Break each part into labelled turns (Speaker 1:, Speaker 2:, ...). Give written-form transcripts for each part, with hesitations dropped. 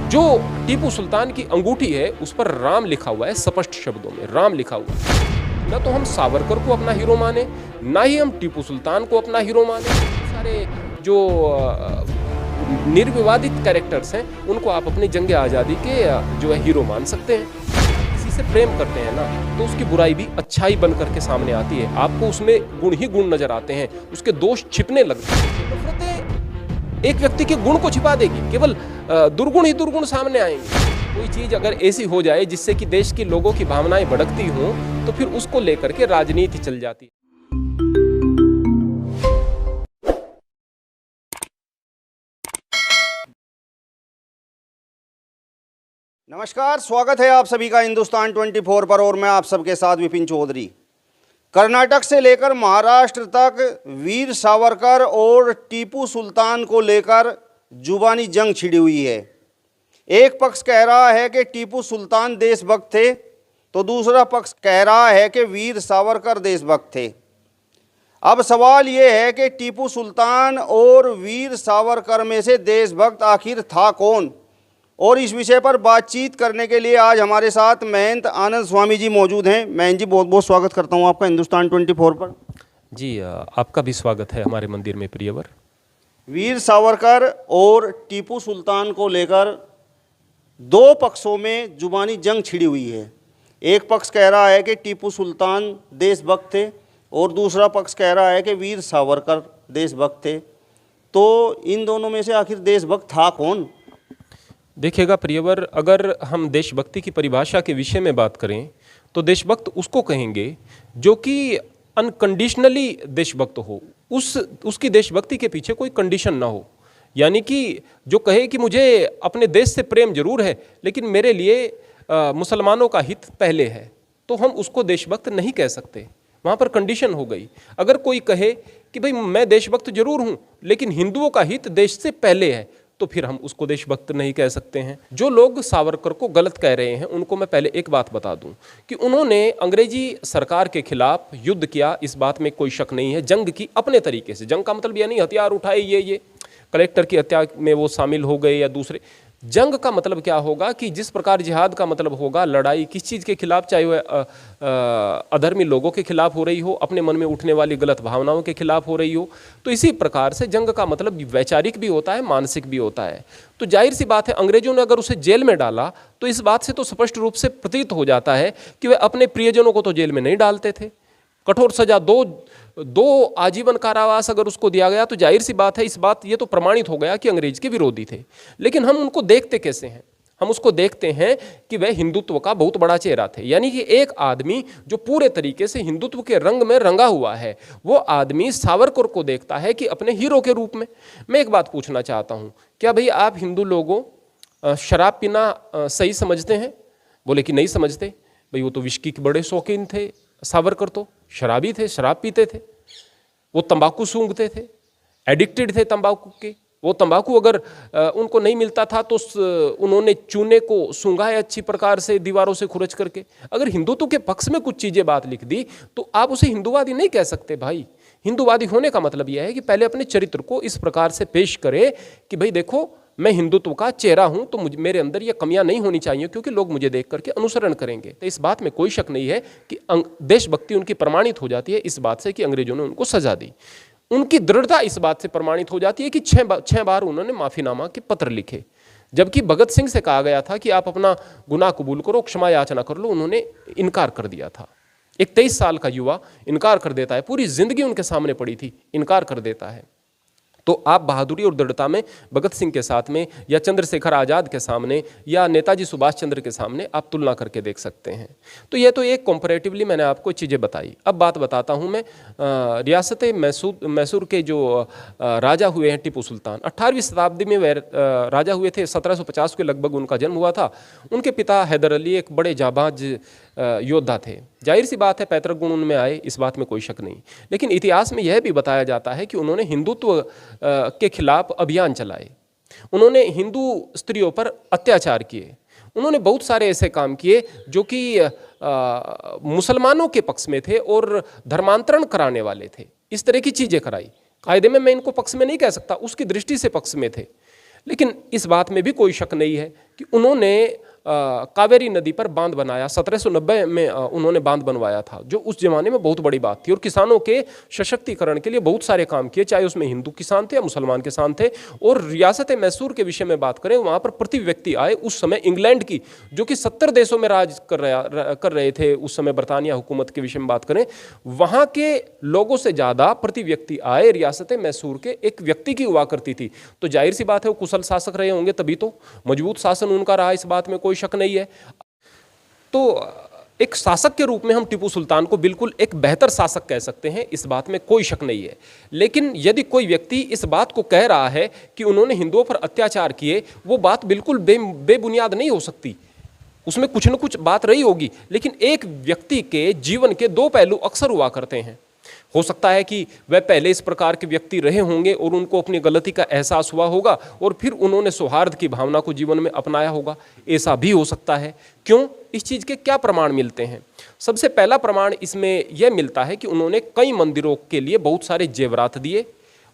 Speaker 1: जो टीपू सुल्तान की अंगूठी है उस पर राम लिखा हुआ है, स्पष्ट शब्दों में राम लिखा हुआ है। ना तो हम सावरकर को अपना हीरो माने, ना ही हम टीपू सुल्तान को अपना हीरो माने। सारे जो निर्विवादित कैरेक्टर्स हैं उनको आप अपनी जंग आज़ादी के जो है हीरो मान सकते हैं। किसी से प्रेम करते हैं ना तो उसकी बुराई भी अच्छाई बन करके सामने आती है, आपको उसमें गुण ही गुण नजर आते हैं, उसके दोष छिपने लगते हैं। नफरतें एक व्यक्ति के गुण को छिपा देगी, केवल दुर्गुण ही दुर्गुण सामने आएंगे। कोई चीज अगर ऐसी हो जाए जिससे कि देश के लोगों की भावनाएं भड़कती हों तो फिर उसको लेकर के राजनीति चल जाती है।
Speaker 2: नमस्कार, स्वागत है आप सभी का हिंदुस्तान 24 पर और मैं आप सबके साथ विपिन चौधरी। कर्नाटक से लेकर महाराष्ट्र तक वीर सावरकर और टीपू सुल्तान को लेकर जुबानी जंग छिड़ी हुई है। एक पक्ष कह रहा है कि टीपू सुल्तान देशभक्त थे तो दूसरा पक्ष कह रहा है कि वीर सावरकर देशभक्त थे। अब सवाल ये है कि टीपू सुल्तान और वीर सावरकर में से देशभक्त आखिर था कौन, और इस विषय पर बातचीत करने के लिए आज हमारे साथ महंत आनंद स्वामी जी मौजूद हैं। महंत जी, बहुत बहुत स्वागत करता हूं आपका हिंदुस्तान 24 पर।
Speaker 1: जी, आपका भी स्वागत है हमारे मंदिर में प्रियवर।
Speaker 2: वीर सावरकर और टीपू सुल्तान को लेकर दो पक्षों में जुबानी जंग छिड़ी हुई है। एक पक्ष कह रहा है कि टीपू सुल्तान देशभक्त थे और दूसरा पक्ष कह रहा है कि वीर सावरकर देशभक्त थे। तो इन दोनों में से आखिर देशभक्त था कौन?
Speaker 1: देखिएगा प्रियवर, अगर हम देशभक्ति की परिभाषा के विषय में बात करें तो देशभक्त उसको कहेंगे जो कि अनकंडीशनली देशभक्त हो, उसकी देशभक्ति के पीछे कोई कंडीशन ना हो। यानी कि जो कहे कि मुझे अपने देश से प्रेम जरूर है लेकिन मेरे लिए मुसलमानों का हित पहले है, तो हम उसको देशभक्त नहीं कह सकते। वहाँ पर कंडीशन हो गई। अगर कोई कहे कि भाई मैं देशभक्त जरूर हूँ लेकिन हिंदुओं का हित देश से पहले है, तो फिर हम उसको देशभक्त नहीं कह सकते हैं। जो लोग सावरकर को गलत कह रहे हैं उनको मैं पहले एक बात बता दूं कि उन्होंने अंग्रेजी सरकार के खिलाफ युद्ध किया, इस बात में कोई शक नहीं है। जंग की अपने तरीके से, जंग का मतलब यह नहीं हथियार उठाए ये कलेक्टर की हत्या में वो शामिल हो गए या दूसरे। जंग का मतलब क्या होगा कि जिस प्रकार जिहाद का मतलब होगा लड़ाई किस चीज़ के खिलाफ, चाहे वह अधर्मी लोगों के खिलाफ हो रही हो, अपने मन में उठने वाली गलत भावनाओं के खिलाफ हो रही हो, तो इसी प्रकार से जंग का मतलब वैचारिक भी होता है, मानसिक भी होता है। तो जाहिर सी बात है अंग्रेजों ने अगर उसे जेल में डाला तो इस बात से तो स्पष्ट रूप से प्रतीत हो जाता है कि वे अपने प्रियजनों को तो जेल में नहीं डालते थे। कठोर सजा, दो आजीवन कारावास अगर उसको दिया गया तो जाहिर सी बात है ये तो प्रमाणित हो गया कि अंग्रेज के विरोधी थे। लेकिन हम उनको देखते कैसे हैं? हम उसको देखते हैं कि वह हिंदुत्व का बहुत बड़ा चेहरा थे। यानी कि एक आदमी जो पूरे तरीके से हिंदुत्व के रंग में रंगा हुआ है, वो आदमी सावरकर को देखता है कि अपने हीरो के रूप में। मैं एक बात पूछना चाहता हूँ, क्या भाई आप हिंदू लोगों शराब पीना सही समझते हैं? बोले कि नहीं समझते। भाई वो तो विस्की के बड़े शौकीन थे, सावरकर तो शराबी थे, शराब पीते थे, वो तंबाकू सूंघते थे, एडिक्टेड थे तंबाकू के। वो तंबाकू अगर उनको नहीं मिलता था तो उन्होंने चूने को सूंघा है अच्छी प्रकार से दीवारों से खुरच करके। अगर हिंदुत्व के पक्ष में कुछ चीज़ें बात लिख दी तो आप उसे हिंदूवादी नहीं कह सकते। भाई हिंदूवादी होने का मतलब यह है कि पहले अपने चरित्र को इस प्रकार से पेश करे कि भाई देखो मैं हिंदुत्व का चेहरा हूं, तो मेरे अंदर ये कमियां नहीं होनी चाहिए क्योंकि लोग मुझे देख करके अनुसरण करेंगे। तो इस बात में कोई शक नहीं है कि देशभक्ति उनकी प्रमाणित हो जाती है इस बात से कि अंग्रेजों ने उनको सजा दी। उनकी दृढ़ता इस बात से प्रमाणित हो जाती है कि छह बार उन्होंने माफीनामा के पत्र लिखे। जबकि भगत सिंह से कहा गया था कि आप अपना गुनाह कबूल करो, क्षमा याचना कर लो, उन्होंने इनकार कर दिया था। एक 23 साल का युवा इनकार कर देता है, पूरी जिंदगी उनके सामने पड़ी थी, इनकार कर देता है। तो आप बहादुरी और दृढ़ता में भगत सिंह के साथ में या चंद्रशेखर आज़ाद के सामने या नेताजी सुभाष चंद्र के सामने आप तुलना करके देख सकते हैं। तो ये तो एक कंपैरेटिवली मैंने आपको चीज़ें बताई। अब बात बताता हूँ मैं रियासत मैसूर के जो राजा हुए हैं टीपू सुल्तान, 18वीं शताब्दी में वे राजा हुए थे। 1750 के लगभग उनका जन्म हुआ था। उनके पिता हैदर अली एक बड़े जाबाज योद्धा थे। जाहिर सी बात है पैतृक गुण उनमें आए, इस बात में कोई शक नहीं। लेकिन इतिहास में यह भी बताया जाता है कि उन्होंने हिंदुत्व के खिलाफ अभियान चलाए, उन्होंने हिंदू स्त्रियों पर अत्याचार किए, उन्होंने बहुत सारे ऐसे काम किए जो कि मुसलमानों के पक्ष में थे और धर्मांतरण कराने वाले थे। इस तरह की चीज़ें कराई। कायदे में मैं इनको पक्ष में नहीं कह सकता, उसकी दृष्टि से पक्ष में थे। लेकिन इस बात में भी कोई शक नहीं है कि उन्होंने कावेरी नदी पर बांध बनाया। 1790 में उन्होंने बांध बनवाया था, जो उस जमाने में बहुत बड़ी बात थी, और किसानों के सशक्तिकरण के लिए बहुत सारे काम किए, चाहे उसमें हिंदू किसान थे या मुसलमान किसान थे। और रियासत मैसूर के विषय में बात करें, वहाँ पर प्रति व्यक्ति आय उस समय इंग्लैंड की, जो कि 70 देशों में राज कर रहे थे उस समय, बरतानिया हुकूमत के विषय में बात करें, वहाँ के लोगों से ज़्यादा प्रति व्यक्ति आय रियासत मैसूर के एक व्यक्ति की हुआ करती थी। तो जाहिर सी बात है वो कुशल शासक रहे होंगे, तभी तो मजबूत शासन उनका रहा, इस बात में कोई शक नहीं है। तो एक शासक के रूप में हम टीपू सुल्तान को बिल्कुल एक बेहतर शासक कह सकते हैं, इस बात में कोई शक नहीं है। लेकिन यदि कोई व्यक्ति इस बात को कह रहा है कि उन्होंने हिंदुओं पर अत्याचार किए, वो बात बिल्कुल बेबुनियाद नहीं हो सकती, उसमें कुछ न कुछ बात रही होगी। लेकिन एक व्यक्ति के जीवन के दो पहलू अक्सर हुआ करते हैं। हो सकता है कि वह पहले इस प्रकार के व्यक्ति रहे होंगे और उनको अपनी गलती का एहसास हुआ होगा और फिर उन्होंने सौहार्द की भावना को जीवन में अपनाया होगा, ऐसा भी हो सकता है। क्यों? इस चीज़ के क्या प्रमाण मिलते हैं? सबसे पहला प्रमाण इसमें यह मिलता है कि उन्होंने कई मंदिरों के लिए बहुत सारे जेवरात दिए।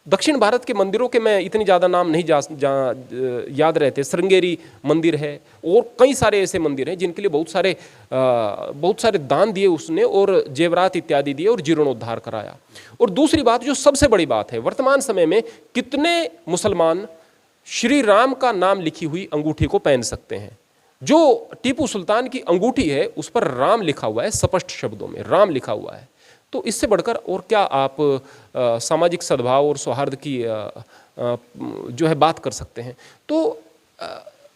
Speaker 1: दक्षिण भारत के मंदिरों के मैं इतनी ज़्यादा नाम नहीं याद रहते, श्रृंगेरी मंदिर है और कई सारे ऐसे मंदिर हैं जिनके लिए बहुत सारे दान दिए उसने और जेवरात इत्यादि दिए और जीर्णोद्धार कराया। और दूसरी बात, जो सबसे बड़ी बात है, वर्तमान समय में कितने मुसलमान श्री राम का नाम लिखी हुई अंगूठी को पहन सकते हैं? जो टीपू सुल्तान की अंगूठी है उस पर राम लिखा हुआ है, स्पष्ट शब्दों में राम लिखा हुआ है। तो इससे बढ़कर और क्या आप सामाजिक सद्भाव और सौहार्द की जो है बात कर सकते हैं? तो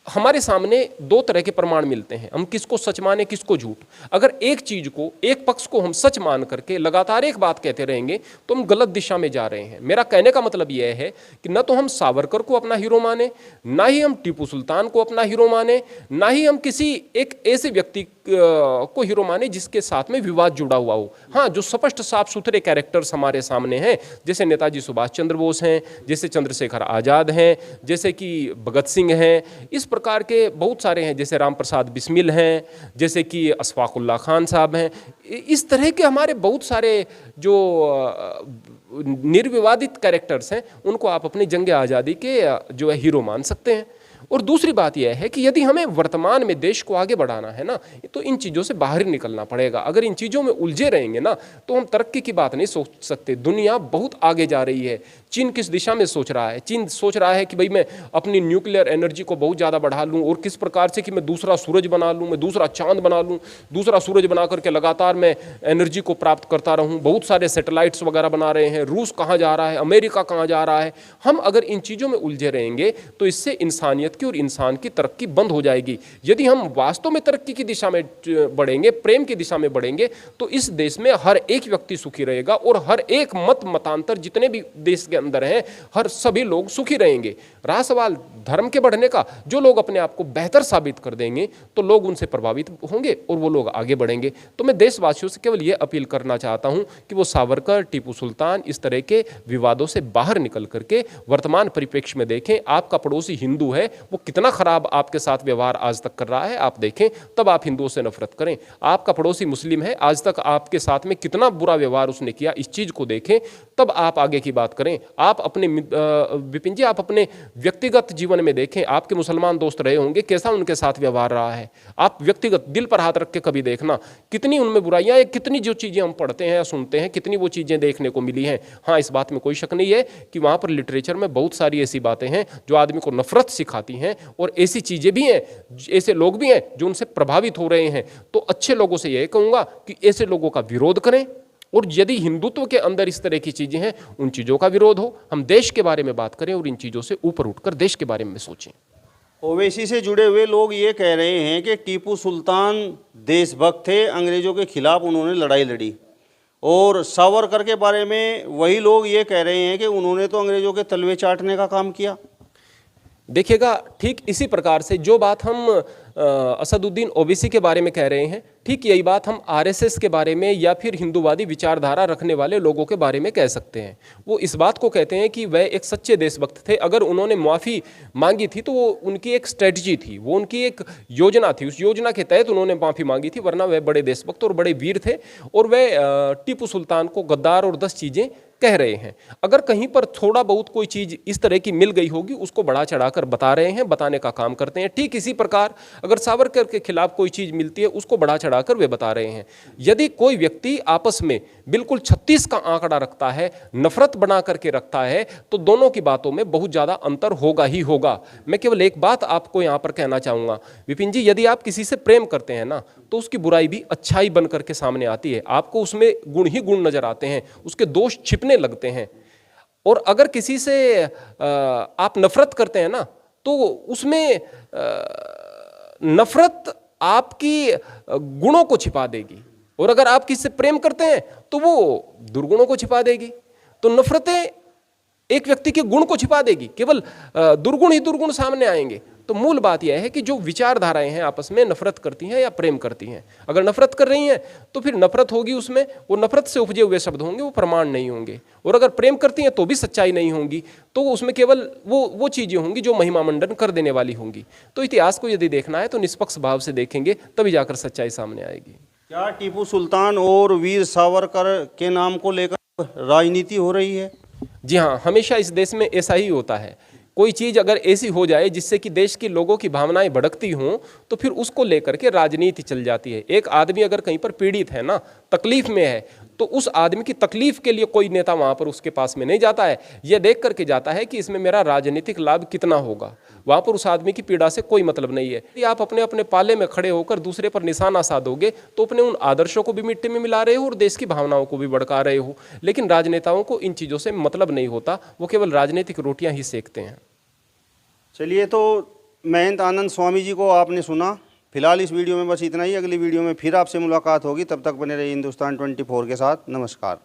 Speaker 1: हमारे सामने दो तरह के प्रमाण मिलते हैं, हम किसको सच माने किसको झूठ। अगर एक चीज को, एक पक्ष को हम सच मान करके लगातार एक बात कहते रहेंगे तो हम गलत दिशा में जा रहे हैं। मेरा कहने का मतलब यह है कि न तो हम सावरकर को अपना हीरो माने, ना ही हम टीपू सुल्तान को अपना हीरो माने, ना ही हम किसी एक ऐसे व्यक्ति को हीरो माने जिसके साथ में विवाद जुड़ा हुआ हो। हाँ, जो स्पष्ट साफ सुथरे कैरेक्टर्स हमारे सामने हैं, जैसे नेताजी सुभाष चंद्र बोस हैं, जैसे चंद्रशेखर आज़ाद हैं, जैसे कि भगत सिंह हैं, इस प्रकार के बहुत सारे हैं, जैसे राम प्रसाद बिस्मिल हैं, जैसे कि अशफाकुल्ला खान साहब हैं। इस तरह के हमारे बहुत सारे जो निर्विवादित कैरेक्टर्स हैं, उनको आप अपनी जंग आज़ादी के जो है हीरो मान सकते हैं। और दूसरी बात यह है कि यदि हमें वर्तमान में देश को आगे बढ़ाना है ना, तो इन चीज़ों से बाहर निकलना पड़ेगा। अगर इन चीज़ों में उलझे रहेंगे ना तो हम तरक्की की बात नहीं सोच सकते। दुनिया बहुत आगे जा रही है। चीन किस दिशा में सोच रहा है? चीन सोच रहा है कि भाई मैं अपनी न्यूक्लियर एनर्जी को बहुत ज़्यादा बढ़ा लूँ और किस प्रकार से कि मैं दूसरा सूरज बना लूँ, मैं दूसरा चांद बना लूँ, दूसरा सूरज बना करके लगातार मैं एनर्जी को प्राप्त करता रहूँ। बहुत सारे सैटेलाइट्स वगैरह बना रहे हैं। रूस कहाँ जा रहा है, अमेरिका कहाँ जा रहा है। हम अगर इन चीज़ों में उलझे रहेंगे तो इससे इंसानियत की और इंसान की तरक्की बंद हो जाएगी। यदि हम वास्तव में तरक्की की दिशा में बढ़ेंगे, प्रेम की दिशा में बढ़ेंगे, तो इस देश में हर एक व्यक्ति सुखी रहेगा और हर एक मतांतर जितने भी देश के अंदर हैं, हर सभी लोग सुखी रहेंगे। रहा सवाल धर्म के बढ़ने का, जो लोग अपने आप को बेहतर साबित कर देंगे तो लोग उनसे प्रभावित होंगे और वो लोग आगे बढ़ेंगे। तो मैं देशवासियों से केवल ये अपील करना चाहता हूँ कि वो सावरकर, टीपू सुल्तान, इस तरह के विवादों से बाहर निकल करके वर्तमान परिप्रेक्ष्य में देखें। आपका पड़ोसी हिंदू है, वो कितना खराब आपके साथ व्यवहार आज तक कर रहा है आप देखें, तब आप हिंदुओं से नफरत करें। आपका पड़ोसी मुस्लिम है, आज तक आपके साथ में कितना बुरा व्यवहार उसने किया, इस चीज़ को देखें, तब आप आगे की बात करें। आप अपने विपिन जी, आप अपने व्यक्तिगत जीवन में देखें, आपके मुसलमान दोस्त रहे होंगे, कैसा उनके साथ व्यवहार रहा है। आप व्यक्तिगत दिल पर हाथ रख के कभी देखना, कितनी उनमें बुराइयां हैं, कितनी जो चीज़ें हम पढ़ते हैं या सुनते हैं, कितनी वो चीज़ें देखने को मिली हैं। हाँ, इस बात में कोई शक नहीं है कि वहाँ पर लिटरेचर में बहुत सारी ऐसी बातें हैं जो आदमी को नफरत सिखाती हैं, और ऐसी चीज़ें भी हैं, ऐसे लोग भी हैं जो उनसे प्रभावित हो रहे हैं। तो अच्छे लोगों से यह कहूँगा कि ऐसे लोगों का विरोध करें, और यदि हिंदुत्व के अंदर इस तरह की चीज़ें हैं, उन चीज़ों का विरोध हो। हम देश के बारे में बात करें और इन चीज़ों से ऊपर उठकर देश के बारे में सोचें।
Speaker 2: ओवैसी से जुड़े हुए लोग ये कह रहे हैं कि टीपू सुल्तान देशभक्त थे, अंग्रेज़ों के खिलाफ उन्होंने लड़ाई लड़ी, और सावरकर के बारे में वही लोग ये कह रहे हैं कि उन्होंने तो अंग्रेज़ों के तलवे चाटने का काम किया।
Speaker 1: देखिएगा, ठीक इसी प्रकार से जो बात हम असदुद्दीन ओवैसी के बारे में कह रहे हैं, ठीक यही बात हम आरएसएस के बारे में या फिर हिंदूवादी विचारधारा रखने वाले लोगों के बारे में कह सकते हैं। वो इस बात को कहते हैं कि वह एक सच्चे देशभक्त थे। अगर उन्होंने माफ़ी मांगी थी तो वो उनकी एक स्ट्रेटजी थी, वो उनकी एक योजना थी, उस योजना के तहत उन्होंने माफ़ी मांगी थी, वरना वह बड़े देशभक्त और बड़े वीर थे। और वह टीपू सुल्तान को गद्दार और 10 चीज़ें कह रहे हैं। अगर कहीं पर थोड़ा बहुत कोई चीज़ इस तरह की मिल गई होगी उसको बढ़ा चढ़ाकर बता रहे हैं, बताने का काम करते हैं। ठीक इसी प्रकार अगर सावरकर के खिलाफ कोई चीज़ मिलती है उसको बढ़ा चढ़ाकर वे बता रहे हैं। यदि कोई व्यक्ति आपस में बिल्कुल 36 का आंकड़ा रखता है, नफरत बना करके रखता है, तो दोनों की बातों में बहुत ज़्यादा अंतर होगा ही होगा। मैं केवल एक बात आपको यहाँ पर कहना चाहूँगा विपिन जी, यदि आप किसी से प्रेम करते हैं ना तो उसकी बुराई भी अच्छाई बन करके सामने आती है। आपको उसमें गुण ही गुण नजर आते हैं, उसके दोष छिपने लगते हैं। और अगर किसी से आप नफरत करते हैं ना तो उसमें नफरत आपकी गुणों को छिपा देगी, और अगर आप किसी से प्रेम करते हैं तो वो दुर्गुणों को छिपा देगी। तो नफरतें एक व्यक्ति के गुण को छिपा देगी, केवल दुर्गुण ही दुर्गुण सामने आएंगे। तो मूल बात यह है कि जो विचारधाराएं हैं आपस में नफरत करती हैं या प्रेम करती हैं, अगर नफरत कर रही हैं तो फिर नफरत होगी, उसमें वो नफरत से उपजे हुए शब्द होंगे, वो प्रमाण नहीं होंगे। और अगर प्रेम करती हैं तो भी सच्चाई नहीं होंगी, तो उसमें केवल वो चीज़ें होंगी जो महिमा मंडन कर देने वाली होंगी। तो इतिहास को यदि देखना है तो निष्पक्ष भाव से देखेंगे, तभी जाकर सच्चाई सामने आएगी।
Speaker 2: क्या टीपू सुल्तान और वीर सावरकर के नाम को लेकर राजनीति हो रही है?
Speaker 1: जी हाँ, हमेशा इस देश में ऐसा ही होता है। कोई चीज़ अगर ऐसी हो जाए जिससे कि देश के लोगों की भावनाएं भड़कती हों तो फिर उसको लेकर के राजनीति चल जाती है। एक आदमी अगर कहीं पर पीड़ित है ना, तकलीफ में है, तो उस आदमी की तकलीफ के लिए कोई नेता वहाँ पर उसके पास में नहीं जाता है, यह देख करके जाता है कि इसमें मेरा राजनीतिक लाभ कितना होगा। वहाँ पर उस आदमी की पीड़ा से कोई मतलब नहीं है। यदि आप अपने अपने पाले में खड़े होकर दूसरे पर निशाना साधोगे तो अपने उन आदर्शों को भी मिट्टी में मिला रहे हो और देश की भावनाओं को भी भड़का रहे हो। लेकिन राजनेताओं को इन चीज़ों से मतलब नहीं होता, वो केवल राजनीतिक रोटियाँ ही सेकते हैं।
Speaker 2: चलिए, तो महंत आनंद स्वामी जी को आपने सुना। फिलहाल इस वीडियो में बस इतना ही। अगली वीडियो में फिर आपसे मुलाकात होगी, तब तक बने रहिए हिंदुस्तान 24 के साथ। नमस्कार।